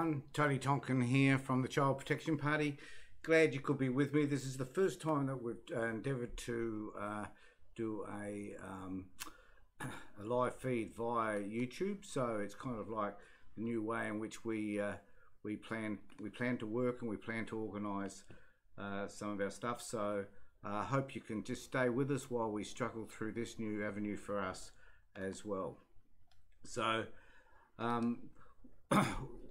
everyone, Tony Tonkin here from the Child Protection Party. Glad you could be with me. This is the first time that we've endeavoured to do a live feed via YouTube, so it's kind of like the new way in which we plan to work, and we plan to organise some of our stuff. So I hope you can just stay with us while we struggle through this new avenue for us as well. So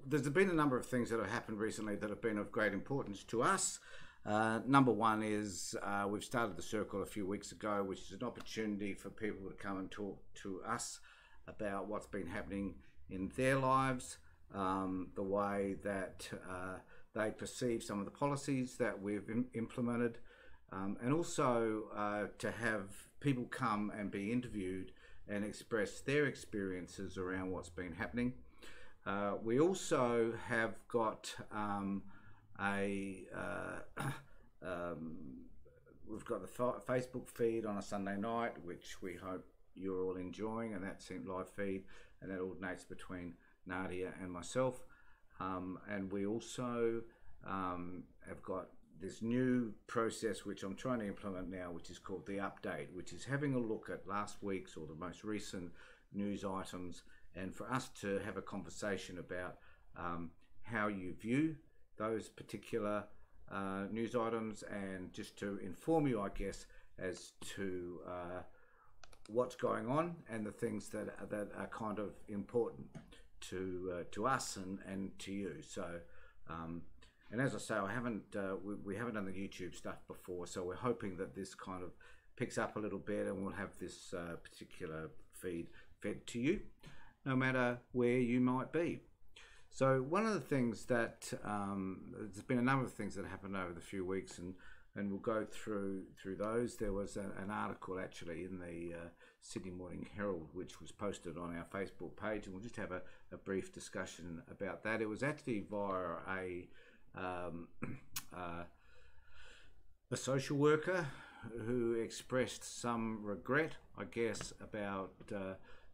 there's been a number of things that have happened recently that have been of great importance to us. Number one is we've started the circle a few weeks ago, which is an opportunity for people to come and talk to us about what's been happening in their lives, the way that they perceive some of the policies that we've implemented, and also to have people come and be interviewed and express their experiences around what's been happening. We also have got we've got the Facebook feed on a Sunday night, which we hope you're all enjoying, and that's in live feed, and that alternates between Nadia and myself. And we also have got this new process which I'm trying to implement now, which is called the update, which is having a look at last week's or the most recent news items, and for us to have a conversation about how you view those particular news items, and just to inform you, I guess, as to what's going on and the things that are kind of important to us and to you. So and as I say, we haven't done the YouTube stuff before, so we're hoping that this kind of picks up a little bit, and we'll have this particular feed fed to you, no matter where you might be. So one of the things that there's been a number of things that happened over the few weeks, and we'll go through those. There was an article actually in the Sydney Morning Herald, which was posted on our Facebook page, and we'll just have a brief discussion about that. It was actually via a social worker who expressed some regret, I guess, about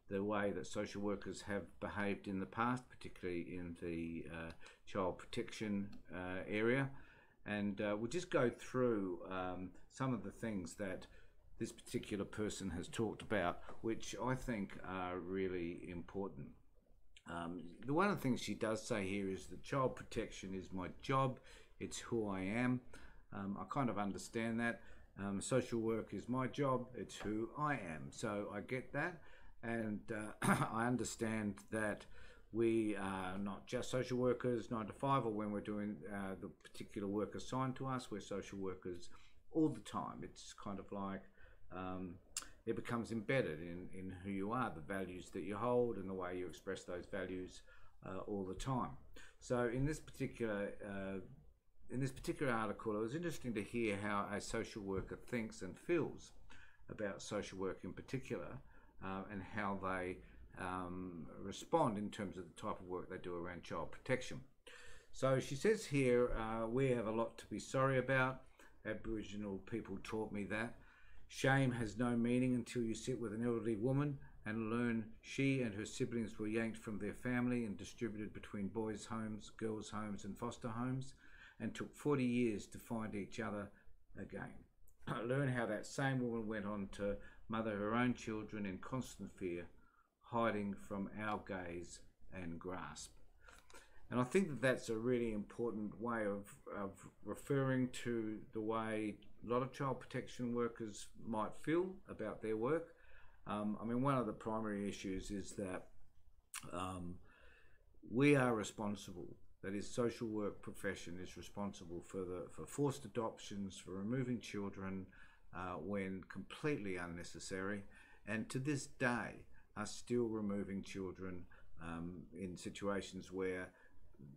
the way that social workers have behaved in the past, particularly in the child protection area. And we'll just go through some of the things that this particular person has talked about, which I think are really important. One of the things she does say here is that child protection is my job, it's who I am. I kind of understand that. Social work is my job, it's who I am. So I get that, and I understand that we are not just social workers 9 to 5, or when we're doing the particular work assigned to us, we're social workers all the time. It's kind of like it becomes embedded in who you are, the values that you hold, and the way you express those values all the time. So in this particular article, it was interesting to hear how a social worker thinks and feels about social work in particular, and how they respond in terms of the type of work they do around child protection. So she says here, we have a lot to be sorry about. Aboriginal people taught me that. Shame has no meaning until you sit with an elderly woman and learn she and her siblings were yanked from their family and distributed between boys' homes, girls' homes and foster homes, and took 40 years to find each other again. Learn how that same woman went on to mother her own children in constant fear, hiding from our gaze and grasp. And I think that that's a really important way of referring to the way a lot of child protection workers might feel about their work. I mean, one of the primary issues is that we are responsible, that is, social work profession is responsible for forced adoptions, for removing children when completely unnecessary, and to this day are still removing children in situations where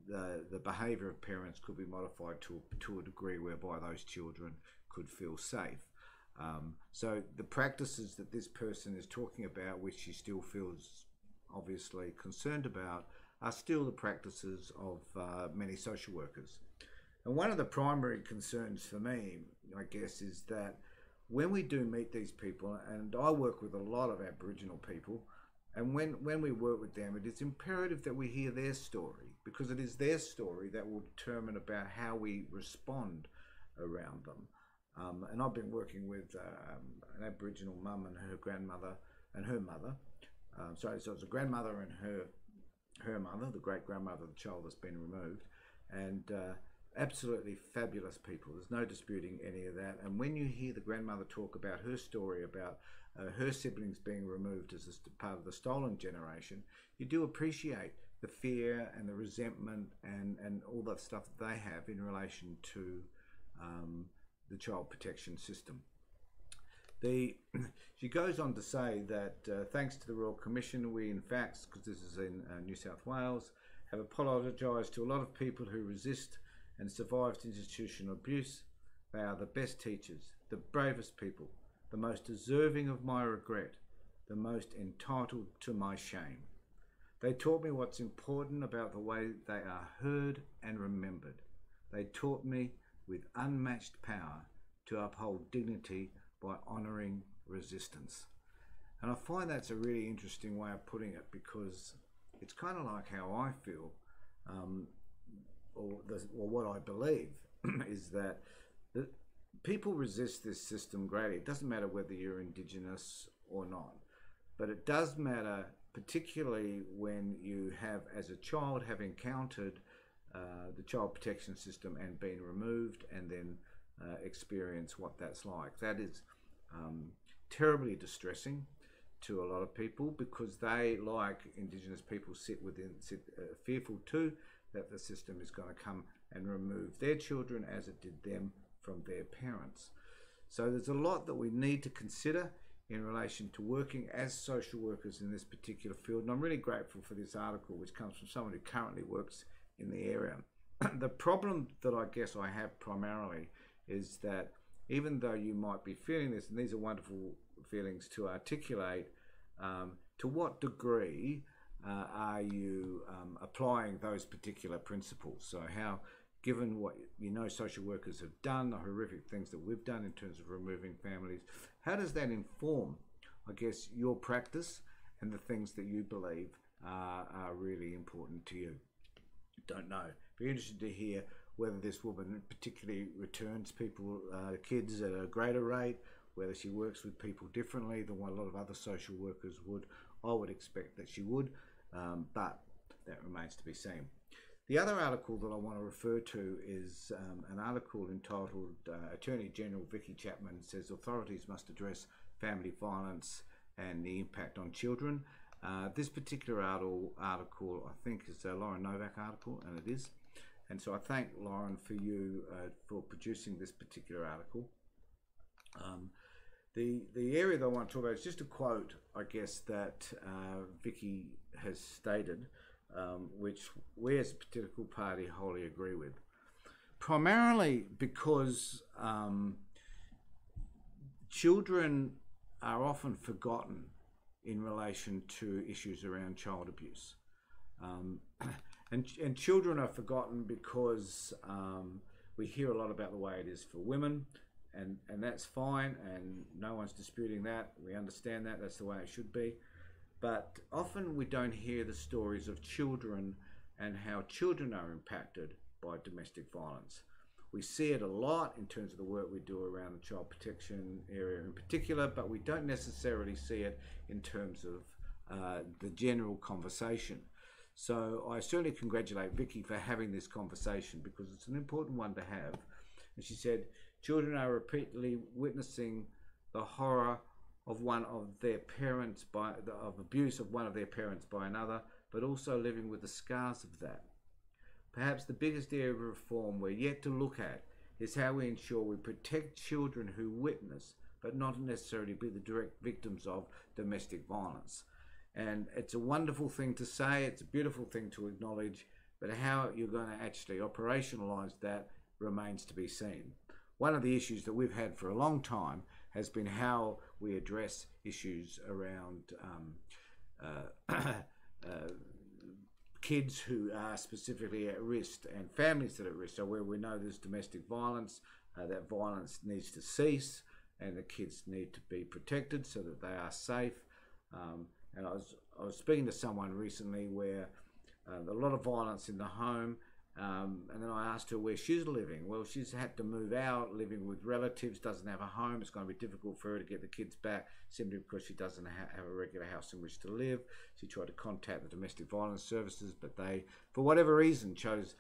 the behaviour of parents could be modified to a degree whereby those children could feel safe. So the practices that this person is talking about, which she still feels obviously concerned about, are still the practices of many social workers. And one of the primary concerns for me, I guess, is that when we do meet these people, and I work with a lot of Aboriginal people, And when we work with them, it is imperative that we hear their story, because it is their story that will determine about how we respond around them. And I've been working with an Aboriginal mum and her grandmother and her mother. So it's a grandmother and her mother, the great grandmother of the child that's been removed, and absolutely fabulous people. There's no disputing any of that. And when you hear the grandmother talk about her story about her siblings being removed as a part of the stolen generation, you do appreciate the fear and the resentment and all that stuff that they have in relation to the child protection system. She goes on to say that thanks to the Royal Commission, we in fact, because this is in New South Wales, have apologised to a lot of people who resist and survived institutional abuse. They are the best teachers, the bravest people, the most deserving of my regret, the most entitled to my shame. They taught me what's important about the way they are heard and remembered. They taught me with unmatched power to uphold dignity by honouring resistance. And I find that's a really interesting way of putting it, because it's kind of like how I feel, or what I believe, is that people resist this system greatly. It doesn't matter whether you're Indigenous or not, but it does matter particularly when you have, as a child, have encountered the child protection system and been removed, and then experience what that's like. That is terribly distressing to a lot of people, because they, like Indigenous people, sit fearful too that the system is going to come and remove their children as it did them from their parents. So there's a lot that we need to consider in relation to working as social workers in this particular field. And I'm really grateful for this article, which comes from someone who currently works in the area. The problem that I guess I have primarily is that even though you might be feeling this, and these are wonderful feelings to articulate, to what degree are you applying those particular principles? So how, given what you know social workers have done, the horrific things that we've done in terms of removing families, how does that inform, I guess, your practice and the things that you believe are really important to you? Don't know. Be interested to hear whether this woman particularly returns people, kids at a greater rate, whether she works with people differently than what a lot of other social workers would. I would expect that she would, but that remains to be seen. The other article that I want to refer to is an article entitled Attorney General Vicky Chapman says authorities must address family violence and the impact on children. This particular article, I think, is a Lauren Novak article, and it is. And so I thank Lauren for you for producing this particular article. The area that I want to talk about is just a quote, I guess, that Vicky has stated, which we as a political party wholly agree with. Primarily because children are often forgotten in relation to issues around child abuse. And children are forgotten because we hear a lot about the way it is for women, and that's fine, and no one's disputing that. We understand that, that's the way it should be. But often we don't hear the stories of children and how children are impacted by domestic violence. We see it a lot in terms of the work we do around the child protection area in particular, but we don't necessarily see it in terms of the general conversation. So I certainly congratulate Vicky for having this conversation, because it's an important one to have. And she said, children are repeatedly witnessing the horror of one of their parents of abuse of one of their parents by another, but also living with the scars of that. Perhaps the biggest area of reform we're yet to look at is how we ensure we protect children who witness, but not necessarily be the direct victims of, domestic violence. And it's a wonderful thing to say, it's a beautiful thing to acknowledge, but how you're going to actually operationalise that remains to be seen. One of the issues that we've had for a long time has been how we address issues around kids who are specifically at risk and families that are at risk. So where we know there's domestic violence, that violence needs to cease and the kids need to be protected so that they are safe. And I was speaking to someone recently where a lot of violence in the home. And then I asked her where she's living. Well, she's had to move out, living with relatives, doesn't have a home. It's going to be difficult for her to get the kids back simply because she doesn't have a regular house in which to live. She tried to contact the domestic violence services, but they, for whatever reason, chose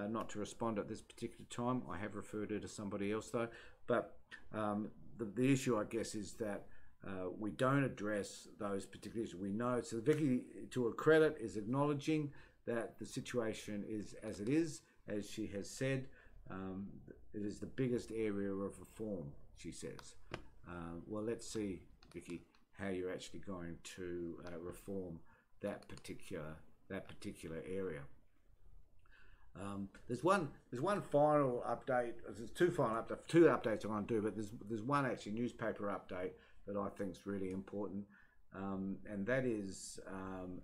not to respond at this particular time. I have referred her to somebody else though. But the issue, I guess, is that we don't address those particular issues. We know, so Vicky, to her credit, is acknowledging that the situation is as it is, as she has said. It is the biggest area of reform, she says. Well, let's see, Vicky, how you're actually going to reform that particular area. There's one final update. There's two updates I want to do, but there's one actually newspaper update that I think is really important, and that is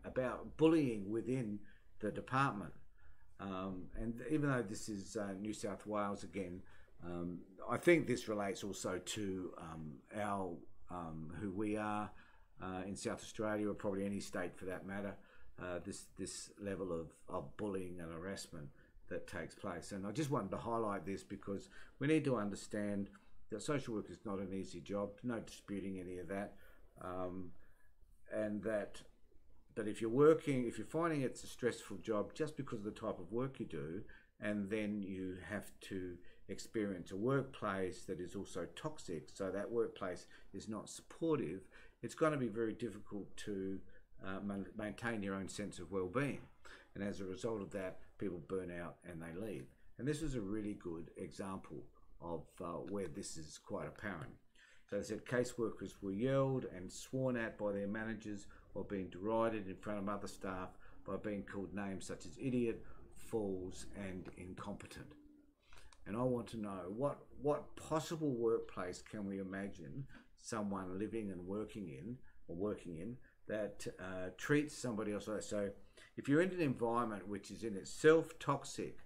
about bullying within the department. And even though this is New South Wales again, I think this relates also to our who we are in South Australia, or probably any state for that matter. This level of bullying and harassment that takes place. And I just wanted to highlight this because we need to understand that social work is not an easy job, no disputing any of that, and that, but if you're finding it's a stressful job just because of the type of work you do, and then you have to experience a workplace that is also toxic, so that workplace is not supportive, it's going to be very difficult to maintain your own sense of well-being. And as a result of that, people burn out and they leave. And this is a really good example of where this is quite apparent. So they said caseworkers were yelled and sworn at by their managers or being derided in front of other staff by being called names such as idiot, fools and incompetent. And I want to know what possible workplace can we imagine someone living and working in that treats somebody else like that. So if you're in an environment which is in itself toxic,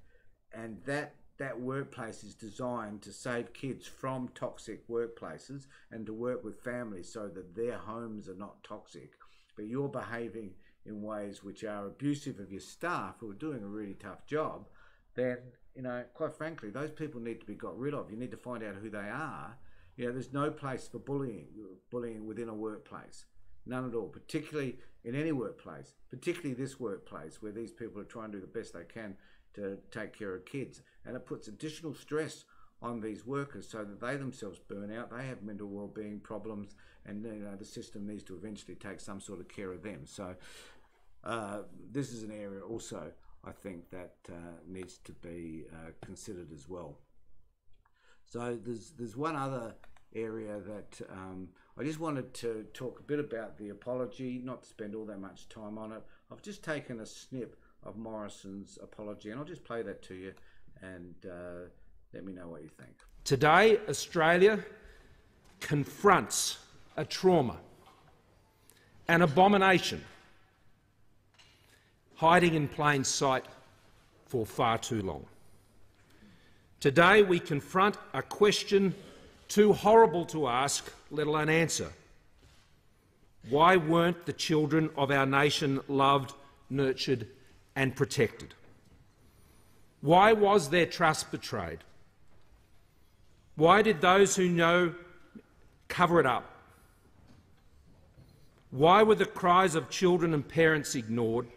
and that workplace is designed to save kids from toxic workplaces and to work with families so that their homes are not toxic, but you're behaving in ways which are abusive of your staff who are doing a really tough job, then, quite frankly, those people need to be got rid of. You need to find out who they are. There's no place for bullying within a workplace. None at all, particularly in any workplace, particularly this workplace where these people are trying to do the best they can to take care of kids. And it puts additional stress on these workers so that they themselves burn out, they have mental well-being problems, and the system needs to eventually take some sort of care of them. So this is an area also, I think, that needs to be considered as well. So there's one other area that I just wanted to talk a bit about, the apology, not to spend all that much time on it. I've just taken a snip of Morrisons' apology, and I'll just play that to you, and let me know what you think. Today, Australia confronts a trauma, an abomination, hiding in plain sight for far too long. Today, we confront a question too horrible to ask, let alone answer. Why weren't the children of our nation loved, nurtured and protected? Why was their trust betrayed? Why did those who know cover it up? Why were the cries of children and parents ignored?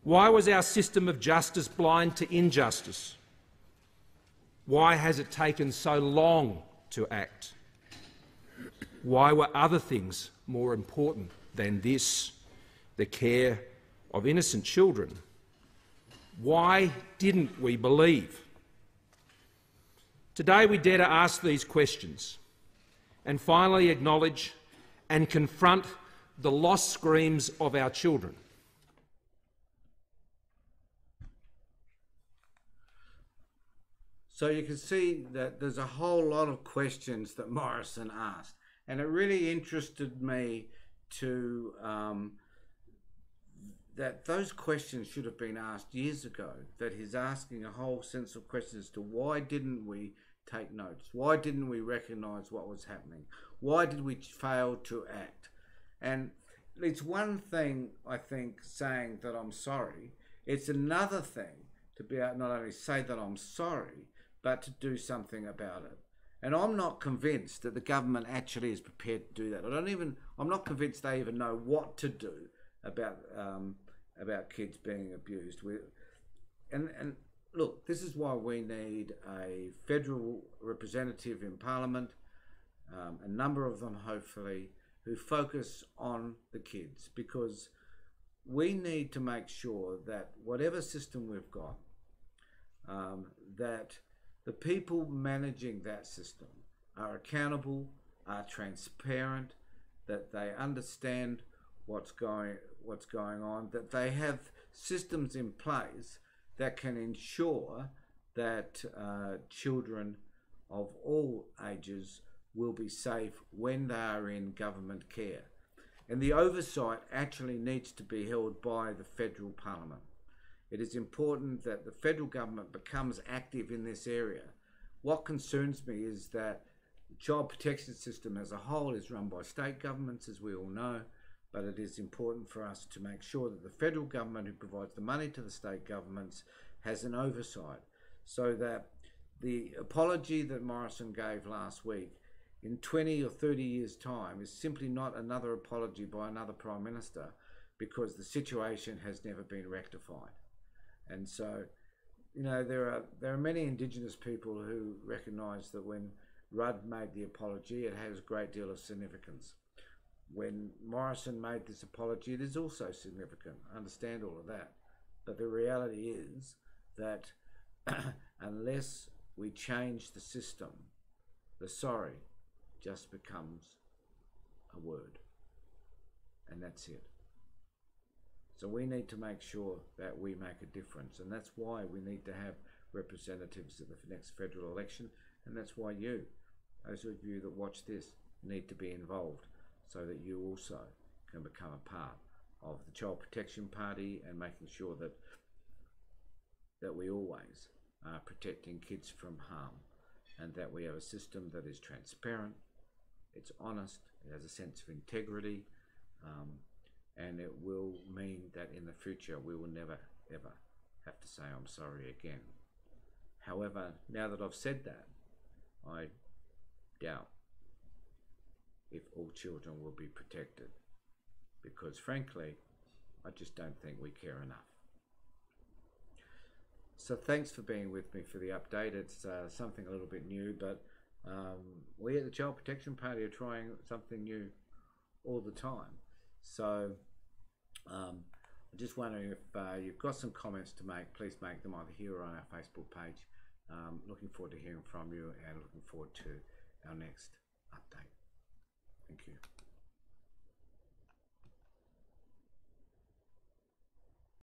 Why was our system of justice blind to injustice? Why has it taken so long to act? Why were other things more important than this, the care of innocent children? Why didn't we believe? Today we dare to ask these questions and finally acknowledge and confront the lost screams of our children. So you can see that there's a whole lot of questions that Morrison asked, and it really interested me to that those questions should have been asked years ago, that he's asking a whole sense of questions as to why didn't we take notice? Why didn't we recognise what was happening? Why did we fail to act? And it's one thing, I think, saying that I'm sorry. It's another thing to be able to not only say that I'm sorry, but to do something about it. And I'm not convinced that the government actually is prepared to do that. I'm not convinced they even know what to do about kids being abused. And look, this is why we need a federal representative in Parliament, a number of them hopefully, who focus on the kids, because we need to make sure that whatever system we've got, that the people managing that system are accountable, are transparent, that they understand what's going on, that they have systems in place that can ensure that children of all ages will be safe when they are in government care. And the oversight actually needs to be held by the federal parliament. It is important that the federal government becomes active in this area. What concerns me is that the child protection system as a whole is run by state governments, as we all know, but it is important for us to make sure that the federal government, who provides the money to the state governments, has an oversight, so that the apology that Morrison gave last week in 20 or 30 years' time is simply not another apology by another Prime Minister, because the situation has never been rectified. And so, you know, there are many Indigenous people who recognise that when Rudd made the apology, it has a great deal of significance. When Morrison made this apology, it is also significant. I understand all of that. But the reality is that unless we change the system, the sorry just becomes a word. And that's it. So we need to make sure that we make a difference. And that's why we need to have representatives at the next federal election. And that's why you, those of you that watch this, need to be involved, so that you also can become a part of the Child Protection Party, and making sure that we always are protecting kids from harm, and that we have a system that is transparent, it's honest, it has a sense of integrity, and it will mean that in the future we will never ever have to say I'm sorry again. However, now that I've said that, I doubt if all children will be protected, because frankly, I just don't think we care enough. So thanks for being with me for the update. It's something a little bit new, but we at the Child Protection Party are trying something new all the time. So I'm just wondering if you've got some comments to make, please make them either here or on our Facebook page. Looking forward to hearing from you, and looking forward to our next update. Thank you.